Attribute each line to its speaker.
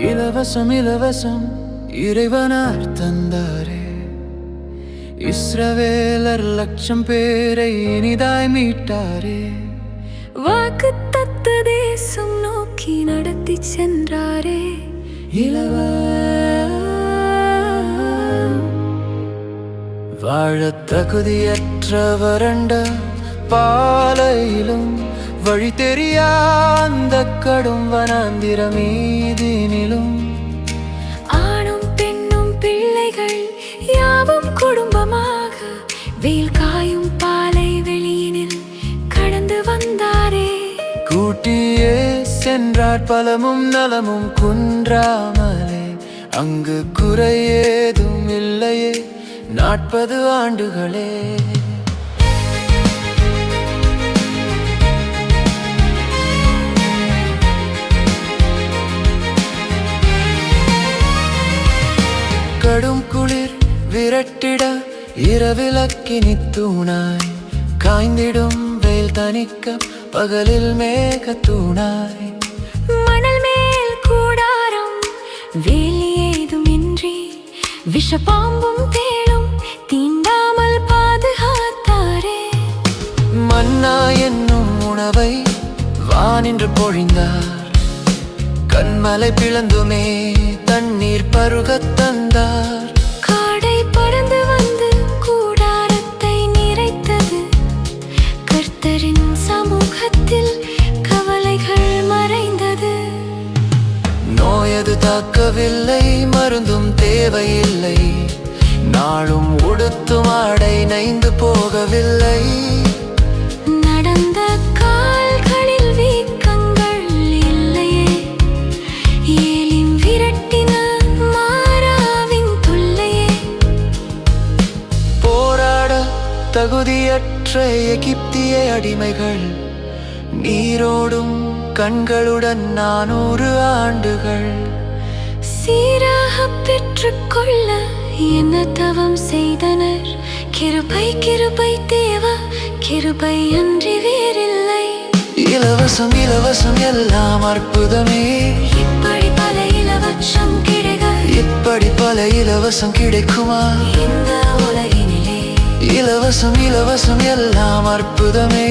Speaker 1: இலவசம் இலவசம் இறைவனார் தந்தாரே. இஸ்ரவேலர் லட்சம் பேரை இனிதாய் மீட்டாரே.
Speaker 2: வாக்குத்தத்த தேசம் நோக்கி நடத்தி சென்றாரே.
Speaker 1: வாழத் தகுதியற்ற வறண்ட பாலையிலும் வழி தெரியாத கடும் வனாந்திர மீதினிலும்
Speaker 2: ஆணும் பெண்ணும் பிள்ளைகள் யாவும் குடும்பமாக வெயில் காயும் பாலை வெளியினில் கடந்து வந்தாரே.
Speaker 1: கூட்டியே சென்றார் பலமும் நலமும் குன்றாமலே. அங்கு குறையேதும் இல்லையே 40 ஆண்டுகளே. கடும் குளிர் விரட்டிட இரவிலக்கினி தூணாய் காய்ந்திடும் வெயில் தணிக்க பகலில் மேக தூணாய்.
Speaker 2: மணல் மேல் கூடாரம் வேலி ஏதுமின்றி விஷப்பாம்பும் தேளும் தீண்டாமல் பாதுகாத்தாரே.
Speaker 1: மன்னா என்னும் உணவை வானின்று பொழிந்தார். கண்மலை பிளந்துமே தண்ணீர் பருகத் தந்தார்.
Speaker 2: காடை பறந்து வந்து கூடாரத்தை நிறைத்தது. கர்த்தரின் சமூகத்தில் கவலைகள் மறைந்தது.
Speaker 1: நோயது தாக்கவில்லை, மருந்தும் தேவையில்லை. நாளும் உடுத்தும் ஆடை நைந்து போகவில்லை.
Speaker 2: நடந்த கால்களில் வீக்கங்கள் இல்லையே. ஏலிம் விரட்டின மாறாவின் தொல்லையே.
Speaker 1: போராட தகுதியற்ற எகிப்திய அடிமைகள் நீரோடும் கண்களுடன் 400 ஆண்டுகள்
Speaker 2: சீராக பெற்றுக்கொள்ள என்ன தவம் செய்தனர். கிருபை கிருபை தேவ கிருபை அன்றி வேறில்லை.
Speaker 1: இலவசம் இலவசம் எல்லாம் அற்புதமே.
Speaker 2: இப்படி பல இலவசம்
Speaker 1: இப்படி பல இலவசம் கிடைக்குமா
Speaker 2: இந்த உலகினிலே.
Speaker 1: இலவசம் இலவசம் எல்லாம் அற்புதமே.